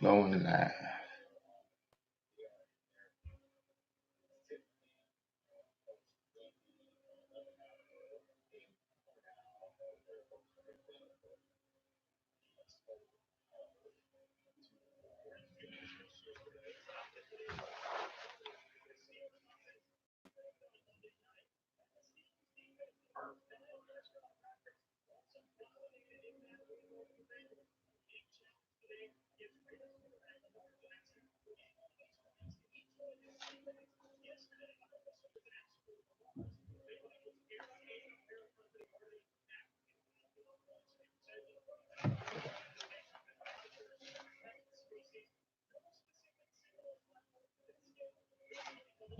Going live.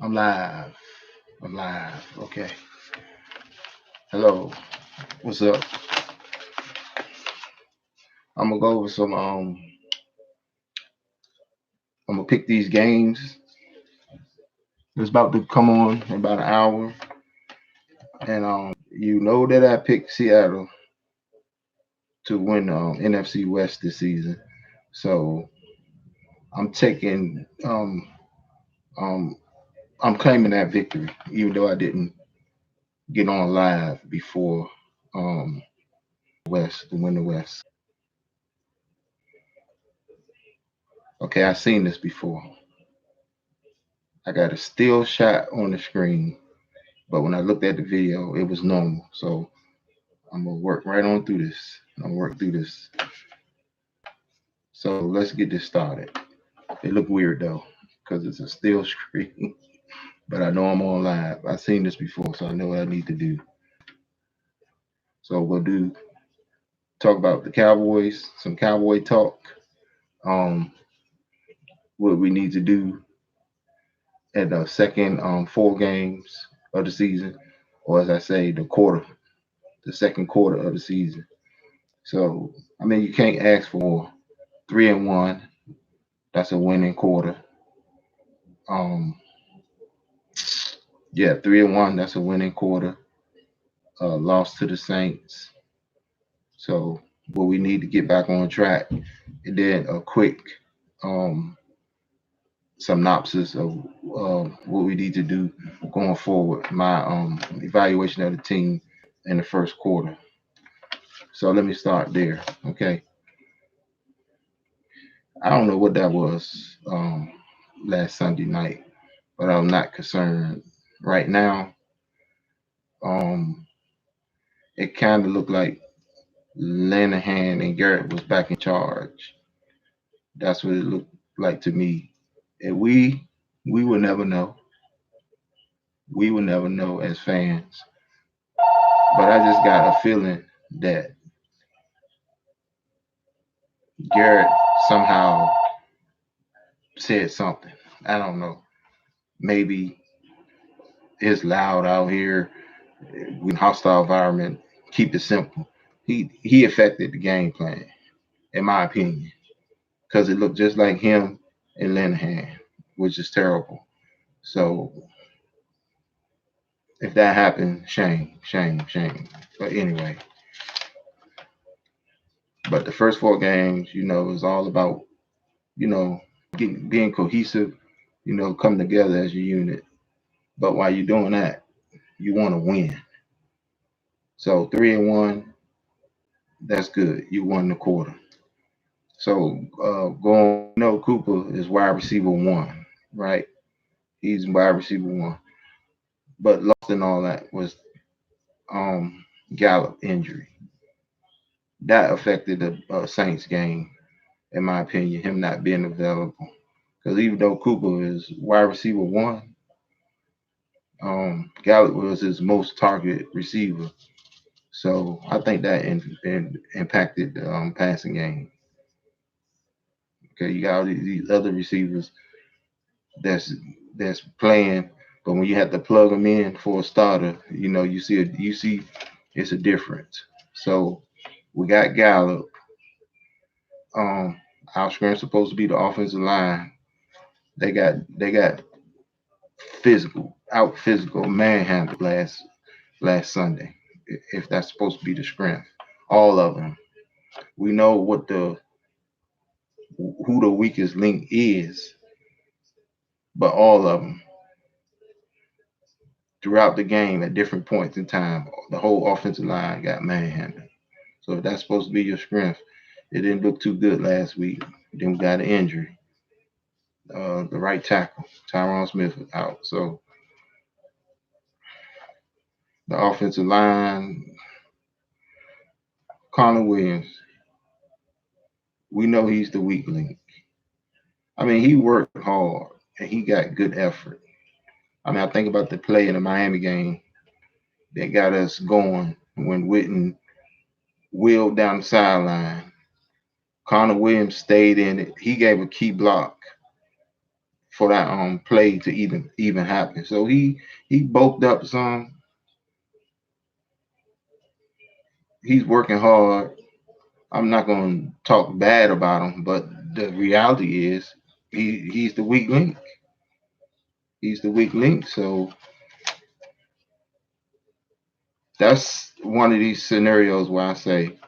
I'm live. I'm live. Okay. Hello. What's up? I'm gonna go over some. I'm gonna pick these games. It's about to come on in about an hour, and you know that I picked Seattle to win NFC West this season. So I'm taking um I'm claiming that victory, even though I didn't get on live before West to win the West. Okay, I've seen this before. I got a still shot on the screen, but when I looked at the video, it was normal. So I'm gonna work right on through this. I'm gonna work through this. So let's get this started. It look weird though, because it's a still screen. But I know I'm on live. I've seen this before, so I know what I need to do. So we'll talk about the Cowboys, some Cowboy talk. What we need to do at the second 4 games of the season, or as I say, the second quarter of the season. So I mean, you can't ask for 3-1. That's a winning quarter. Um, yeah, 3-1. That's a winning quarter. Lost to the Saints. So, but we need to get back on track. And then a quick um, synopsis of what we need to do going forward. My evaluation of the team in the first quarter. So let me start there. Okay. I don't know what that was last Sunday night, but I'm not concerned. Right now, um, it kind of looked like Lanahan and Garrett was back in charge. That's what it looked like to me. And we will never know. We will never know as fans. But I just got a feeling that Garrett somehow said something. I don't know. Maybe it's loud out here. We hostile environment. Keep it simple. He affected the game plan, in my opinion, because it looked just like him and Linehan, which is terrible. So if that happened, shame, shame, shame. But anyway, but the first 4 games, is all about, you know, being cohesive, come together as a unit. But while you're doing that, you want to win. So 3-1, that's good. You won the quarter. So going, Cooper is wide receiver 1, right? He's wide receiver 1. But lost in all that was Gallup injury. That affected the Saints game, in my opinion, him not being available. Because even though Cooper is wide receiver 1, Gallup was his most targeted receiver. So I think that impacted the passing game. Okay, you got all these other receivers that's playing, but when you have to plug them in for a starter, you see it's a difference. So we got Gallup. Our screen supposed to be the offensive line. They got physical manhandled last Sunday. If that's supposed to be the strength, all of them. We know who the weakest link is, but all of them throughout the game at different points in time, the whole offensive line got manhandled. So if that's supposed to be your strength, it didn't look too good last week. Then we got an injury. The right tackle, Tyron Smith, is out. So the offensive line, Connor Williams, we know he's the weak link. I mean, he worked hard and he got good effort. I mean, I think about the play in the Miami game that got us going when Witten wheeled down the sideline. Connor Williams stayed in it. He gave a key block for that play to even happen. So he bulked up some. He's working hard. I'm not going to talk bad about him, but the reality is he's the weak link. He's the weak link. So that's one of these scenarios where I say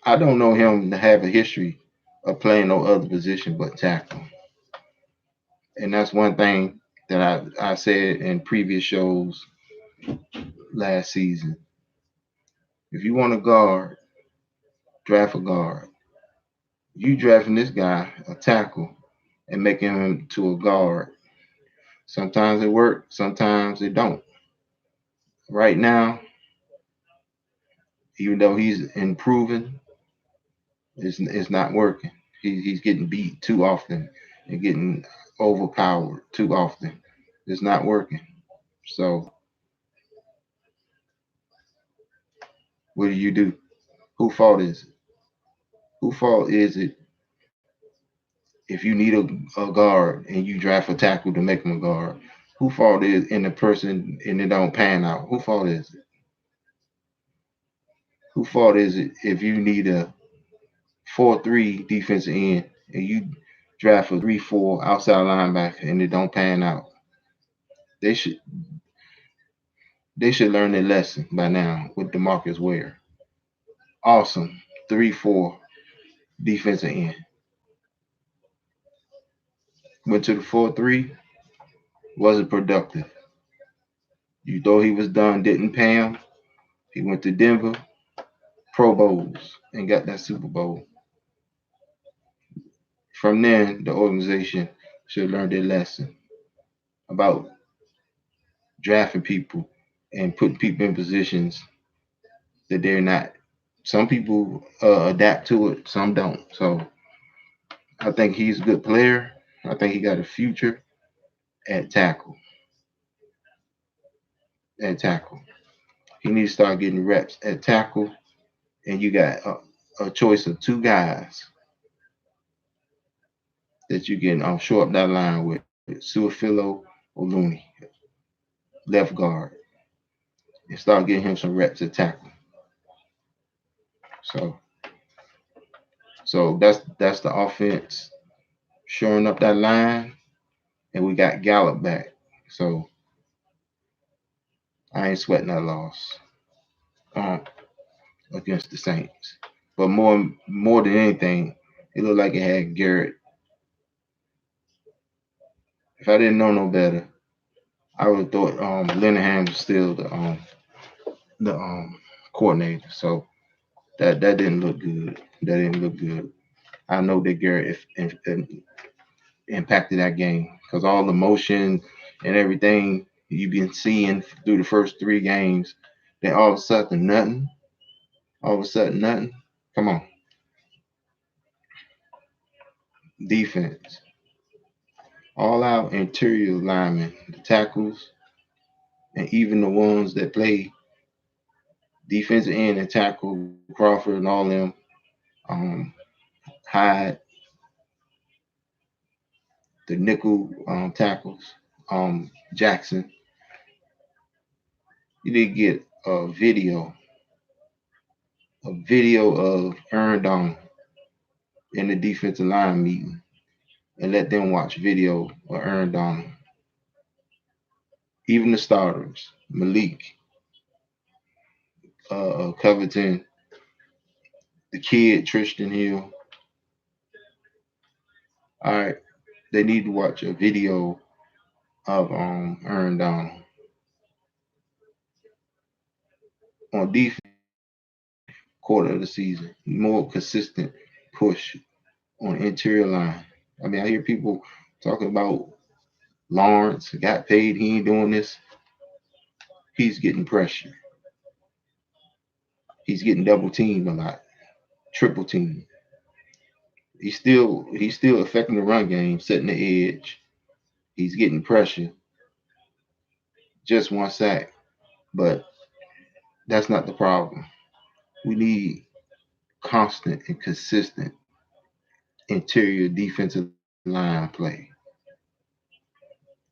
I don't know him to have a history of playing no other position but tackle. And that's one thing that I said in previous shows last season. If you want a guard, draft a guard. You drafting this guy a tackle and making him to a guard. Sometimes it works, sometimes it don't. Right now, even though he's improving, it's not working. He's getting beat too often and getting overpowered too often. It's not working. So what do you do? Who fault is it? Who fault is it if you need a guard and you draft a tackle to make him a guard? Who fault is in the person and it don't pan out? Who fault is it? Who fault is it if you need a 4-3 defensive end and you draft a 3-4 outside linebacker and it don't pan out? They should they should learn their lesson by now with DeMarcus Ware. Awesome 3-4 defensive end. Went to the 4-3, wasn't productive. You thought he was done, didn't pay him. He went to Denver, Pro Bowls, and got that Super Bowl. From then, the organization should learn their lesson about drafting people and putting people in positions that they're not. Some people adapt to it, some don't. So I think he's a good player. I think he got a future at tackle. At tackle, he needs to start getting reps at tackle, and you got a choice of two guys that you can shore up that line with Suafilo or Looney, left guard, and start getting him some reps at tackle. So that's the offense shoring up that line, and we got Gallup back. So I ain't sweating that loss um, against the Saints. But more than anything, it looked like it had Garrett. If I didn't know no better, I would have thought Linehan was still the coordinator. So that didn't look good. That didn't look good. I know that Garrett impacted that game because all the motion and everything you've been seeing through the first three games, then all of a sudden nothing. All of a sudden nothing. Come on, defense. All our interior linemen, the tackles, and even the ones that play defensive end and tackle, Crawford and all them, um, Hyde, the nickel tackles, Jackson. You need to get a video of Aaron Donald in the defensive line meeting and let them watch video of Aaron Donald. Even the starters, Malik, Covington, the kid Tristan Hill, All right, they need to watch a video of Aaron Donald on defense quarter of the season. More consistent push on interior line. I mean, I hear people talking about Lawrence got paid. He ain't doing this. He's getting pressure. He's getting double teamed a lot, triple teamed. He's still affecting the run game, setting the edge. He's getting pressure. Just one sack, but that's not the problem. We need constant and consistent interior defensive line play.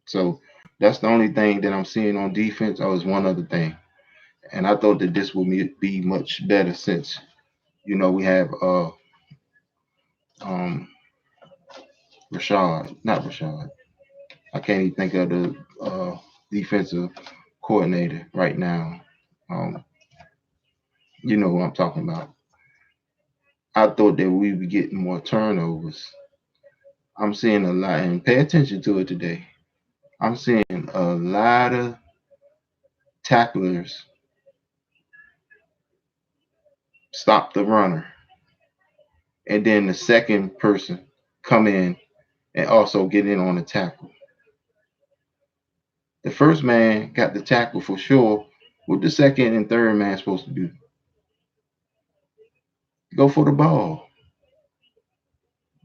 So that's the only thing that I'm seeing on defense. Oh, is one other thing, and I thought that this would be much better since we have um not Rashad. I can't even think of the defensive coordinator right now. Um, you know who I'm talking about. I thought that we would be getting more turnovers. I'm seeing a lot, and pay attention to it today. I'm seeing a lot of tacklers stop the runner, and then the second person come in and also get in on the tackle. The first man got the tackle for sure. What the second and third man supposed to do? Go for the ball.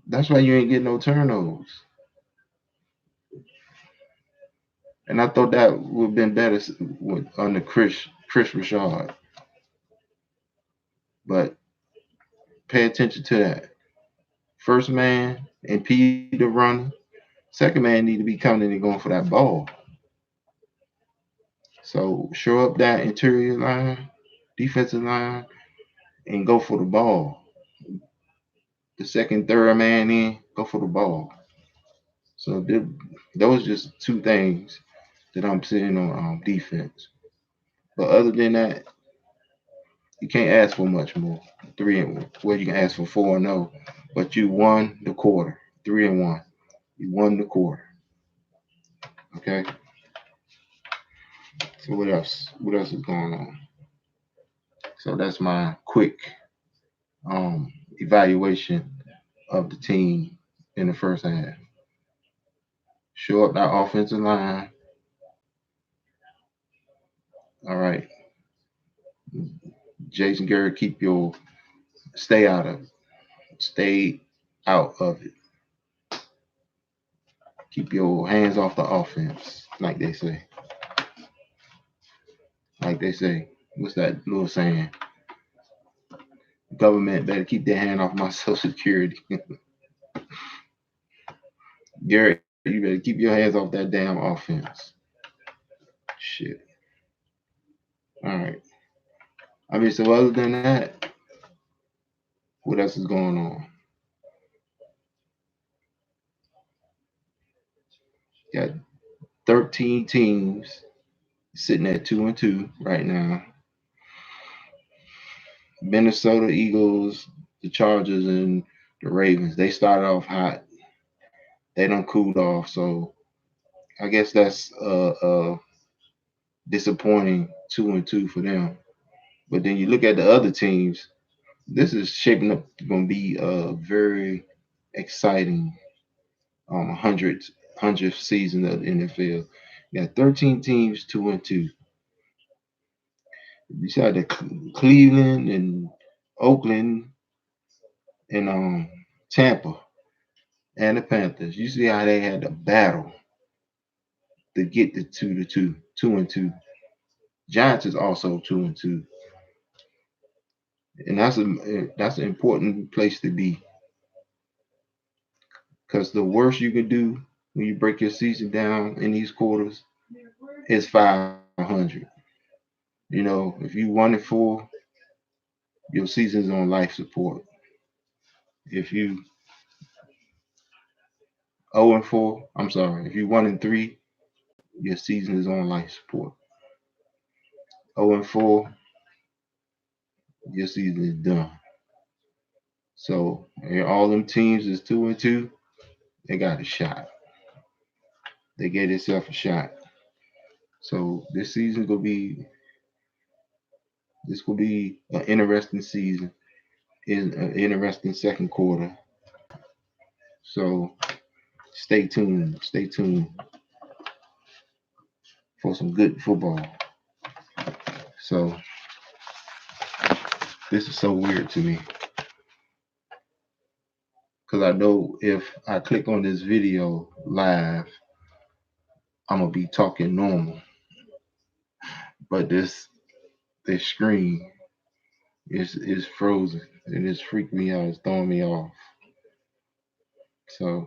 That's why you ain't getting no turnovers. And I thought that would have been better under Chris Rashad. But pay attention to that. First man impede the runner. Second man need to be coming in and going for that ball. So show up that interior line, defensive line, and go for the ball. The second, third man in, go for the ball. So those just two things that I'm seeing on defense. But other than that, you can't ask for much more. You can ask for 4-0, but you won the quarter, 3-1. You won the quarter. Okay. So what else? What else is going on? So that's my quick evaluation of the team in the first half. Show up that offensive line. All right. Jason Garrett, stay out of it. Stay out of it. Keep your hands off the offense, like they say. Like they say. What's that little saying? Government better keep their hand off my Social Security. Garrett, you better keep your hands off that damn offense. Shit. All right. I mean, so other than that, what else is going on? Got 13 teams sitting at 2-2 right now. Minnesota Eagles, the Chargers, and the Ravens. They started off hot. They done cooled off. So I guess that's disappointing 2-2 for them. But then you look at the other teams. This is shaping up going to be a very exciting 100th season of the NFL. You got 13 teams, 2-2. You saw the Cleveland and Oakland and Tampa and the Panthers. You see how they had to battle to get the 2-2. Giants is also 2-2, and that's an important place to be because the worst you can do when you break your season down in these quarters is 500. If you 1-4, your season's on life support. If you 0-4, I'm sorry, if you 1-3, your season is on life support. 0-4, your season is done. So all them teams is 2-2. they got a shot. They gave themselves a shot. So this will be an interesting season, in an interesting second quarter. So stay tuned. Stay tuned for some good football. So this is so weird to me because I know if I click on this video live, I'm gonna be talking normal, but this screen is frozen and it's freaking me out. It's throwing me off. So,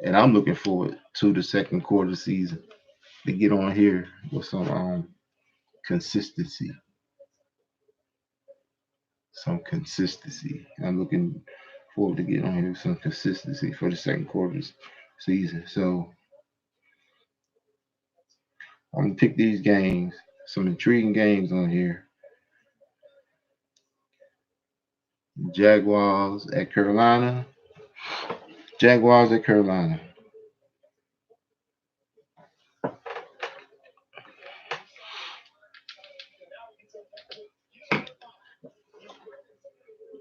and I'm looking forward to the second quarter season to get on here with some consistency, some consistency. I'm looking forward to getting on here with some consistency for the second quarter season. So I'm gonna pick these games, some intriguing games on here. Jaguars at Carolina. Jaguars at Carolina.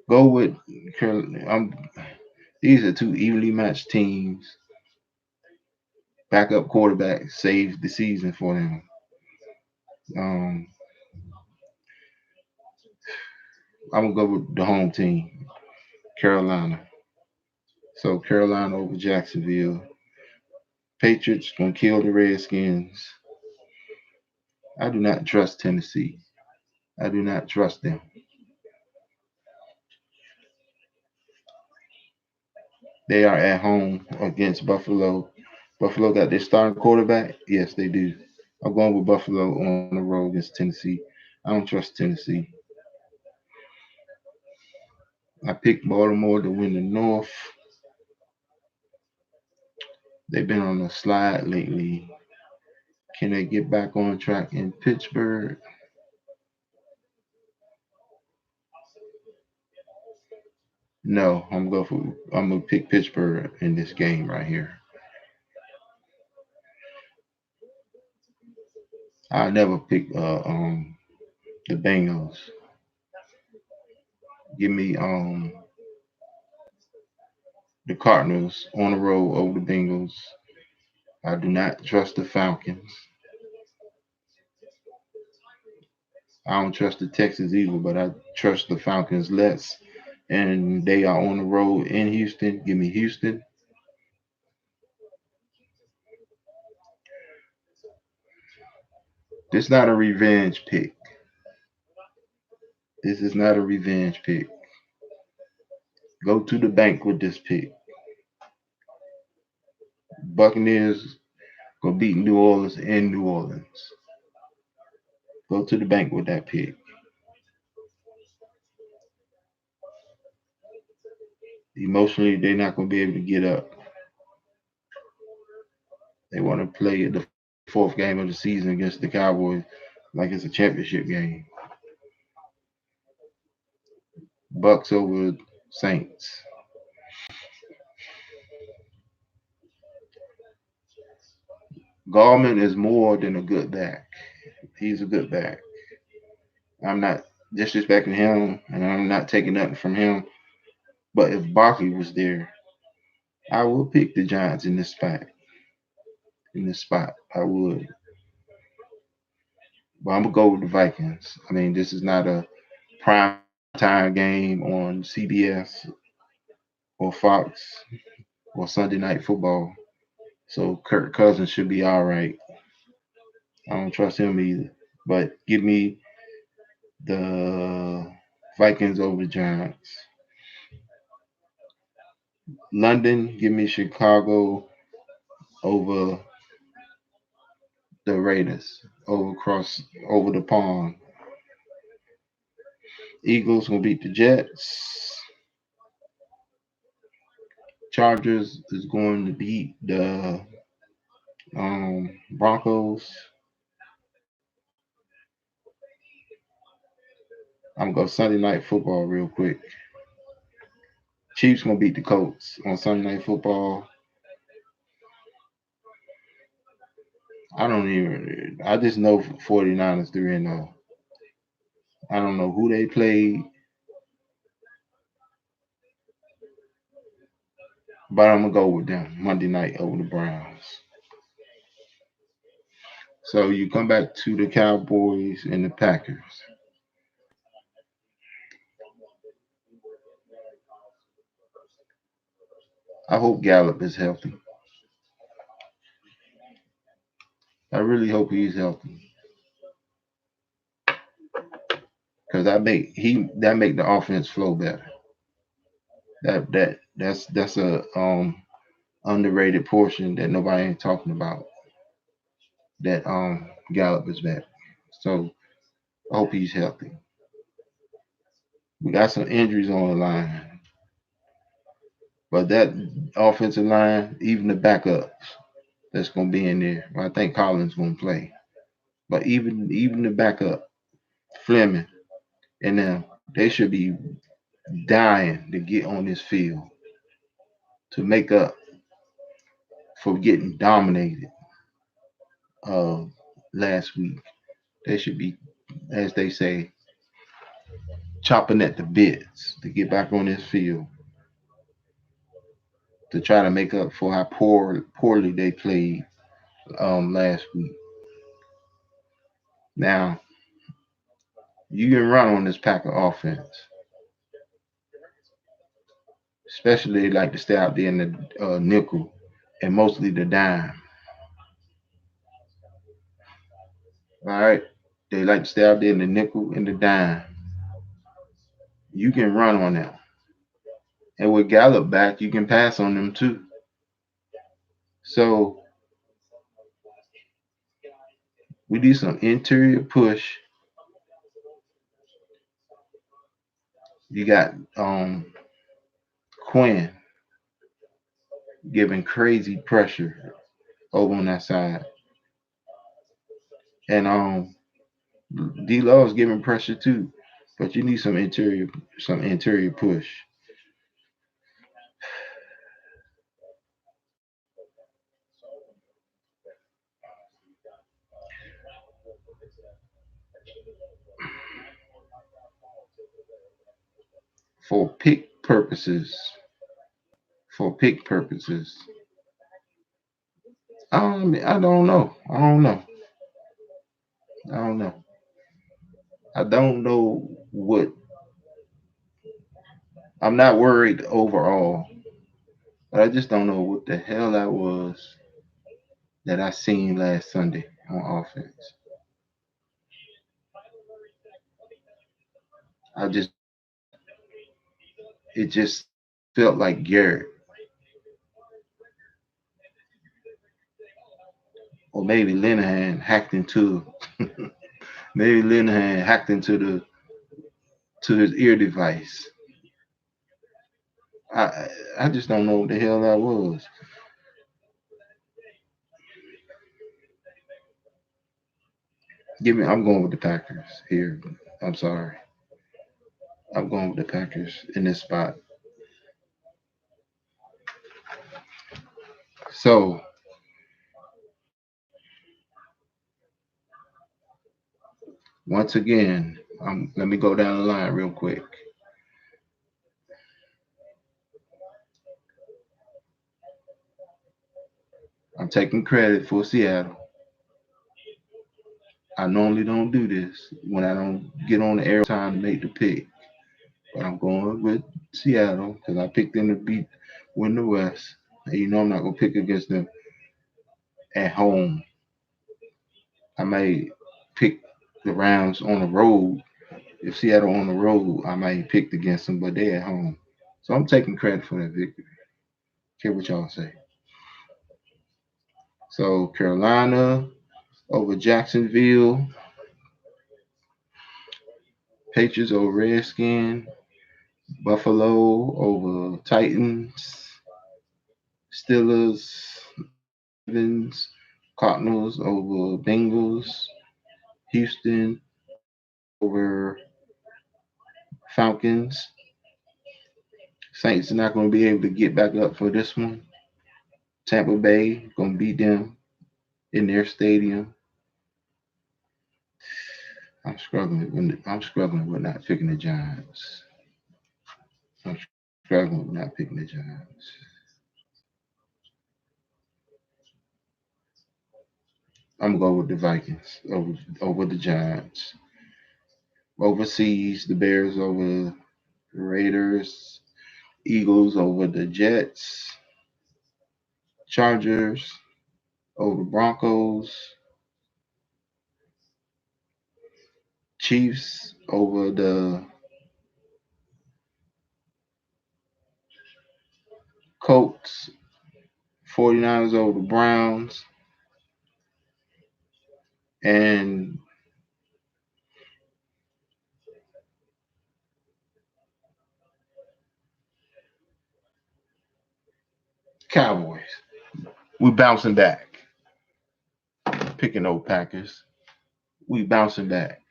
Go with Carolina. These are two evenly matched teams. Backup quarterback saved the season for them. Um, I'm gonna go with the home team, Carolina. So Carolina over Jacksonville. Patriots gonna kill the Redskins. I do not trust Tennessee. I do not trust them. They are at home against Buffalo. Buffalo got their starting quarterback. Yes, they do. I'm going with Buffalo on the road against Tennessee. I don't trust Tennessee. I picked Baltimore to win the North. They've been on a slide lately. Can they get back on track in Pittsburgh? No, I'm gonna pick Pittsburgh in this game right here. I never pick the Bengals. Give me the Cardinals on the road over the Bengals. I do not trust the Falcons. I don't trust the Texans either, but I trust the Falcons less. And they are on the road in Houston. Give me Houston. This is not a revenge pick. This is not a revenge pick. Go to the bank with this pick. Buccaneers go beat New Orleans in New Orleans. Go to the bank with that pick. Emotionally, they're not going to be able to get up. They want to play the fourth game of the season against the Cowboys like it's a championship game. Bucks over Saints. Gallman is more than a good back. He's a good back. I'm not disrespecting him, and I'm not taking nothing from him. But if Barkley was there, I would pick the Giants in this spot. In this spot, I would. But I'm gonna go with the Vikings. I mean, this is not a prime time game on CBS or Fox or Sunday Night Football. So Kirk Cousins should be all right. I don't trust him either. But give me the Vikings over the Giants. London, give me Chicago over the Raiders, over the pond. Eagles gonna beat the Jets. Chargers is going to beat the Broncos. I'm gonna go Sunday night football real quick. Chiefs gonna beat the Colts on Sunday night football. I don't even. I just know 49ers 3-0. I don't know who they played, but I'm gonna go with them Monday night over the Browns. So you come back to the Cowboys and the Packers. I hope Gallup is healthy. I really hope he's healthy because that make the offense flow better. That's a underrated portion that nobody ain't talking about. That Gallup is back. So I hope he's healthy. We got some injuries on the line, but that offensive line, even the backups that's gonna be in there. Well, I think Collins gonna play, but even the backup Fleming and them, they should be dying to get on this field to make up for getting dominated uh, last week. They should be, as they say, chopping at the bits to get back on this field to try to make up for how poorly they played last week. Now you can run on this Packer offense, especially they like to stay out there in the nickel and mostly the dime. All right, they like to stay out there in the nickel and the dime. You can run on them, and with Gallup back, you can pass on them too. So we need some interior push. You got Quinn giving crazy pressure over on that side, and D Love's giving pressure too. But you need some interior push for pick purposes. For pick purposes, I don't know. I don't know. I don't know. I don't know what. I'm not worried overall, but I just don't know what the hell that was that I seen last Sunday on offense. I just it just felt like Garrett, or maybe Linehan hacked into maybe Linehan hacked into the to his ear device. I I just don't know what the hell that was. Give me. I'm going with the Packers here. I'm sorry. I'm going with the Packers in this spot. So once again, let me go down the line real quick. I'm taking credit for Seattle. I normally don't do this when I don't get on the air time to make the pick, but I'm going with Seattle because I picked them to win the West. And you know I'm not gonna pick against them at home. I may pick the Rams on the road. If Seattle on the road, I might pick against them, but they at home. So I'm taking credit for that victory. Care what y'all say. So Carolina over Jacksonville, Patriots over Redskins, Buffalo over Titans, Steelers, Ravens, Cardinals over Bengals, Houston over Falcons. Saints are not going to be able to get back up for this one. Tampa Bay going to beat them in their stadium. I'm struggling with not picking the Giants. I'm struggling with not picking the Giants. I'm gonna go with the Vikings over the Giants. Overseas, the Bears over the Raiders. Eagles over the Jets. Chargers over Broncos. Chiefs over the Colts. 49ers over the Browns. And Cowboys. We bouncing back. Picking old Packers. We bouncing back.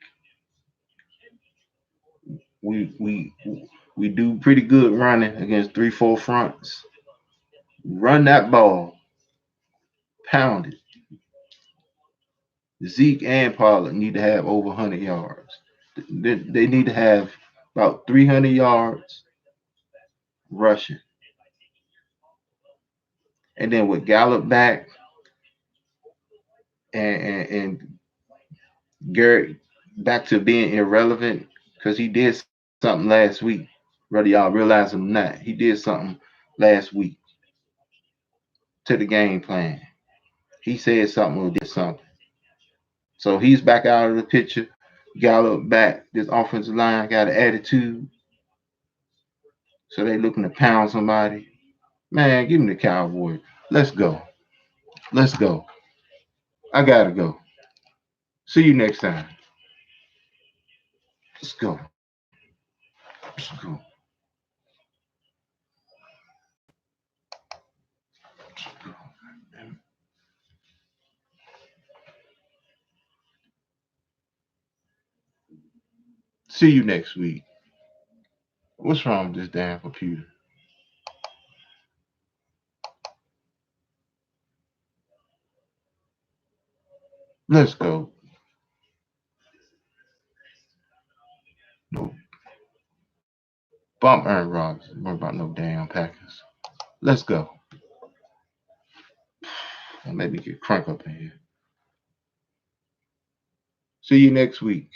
We we do pretty good running against 3-4 fronts. Run that ball. Pound it. Zeke and Pollard need to have over 100 yards. They need to have about 300 yards rushing. And then with Gallup back and Garrett back to being irrelevant because he did something last week, whether y'all realize it or not. He did something last week to the game plan. He said something or did something. So he's back out of the picture. Gallup back. This offensive line got an attitude. So they looking to pound somebody. Man, give me the Cowboys. Let's go. Let's go. I gotta go. See you next time. Let's go. Let's go. Let's go. See you next week. What's wrong with this damn computer? Let's go. No bump Aaron Rodgers. What about no damn Packers? Let's go. And maybe get crank up in here. See you next week.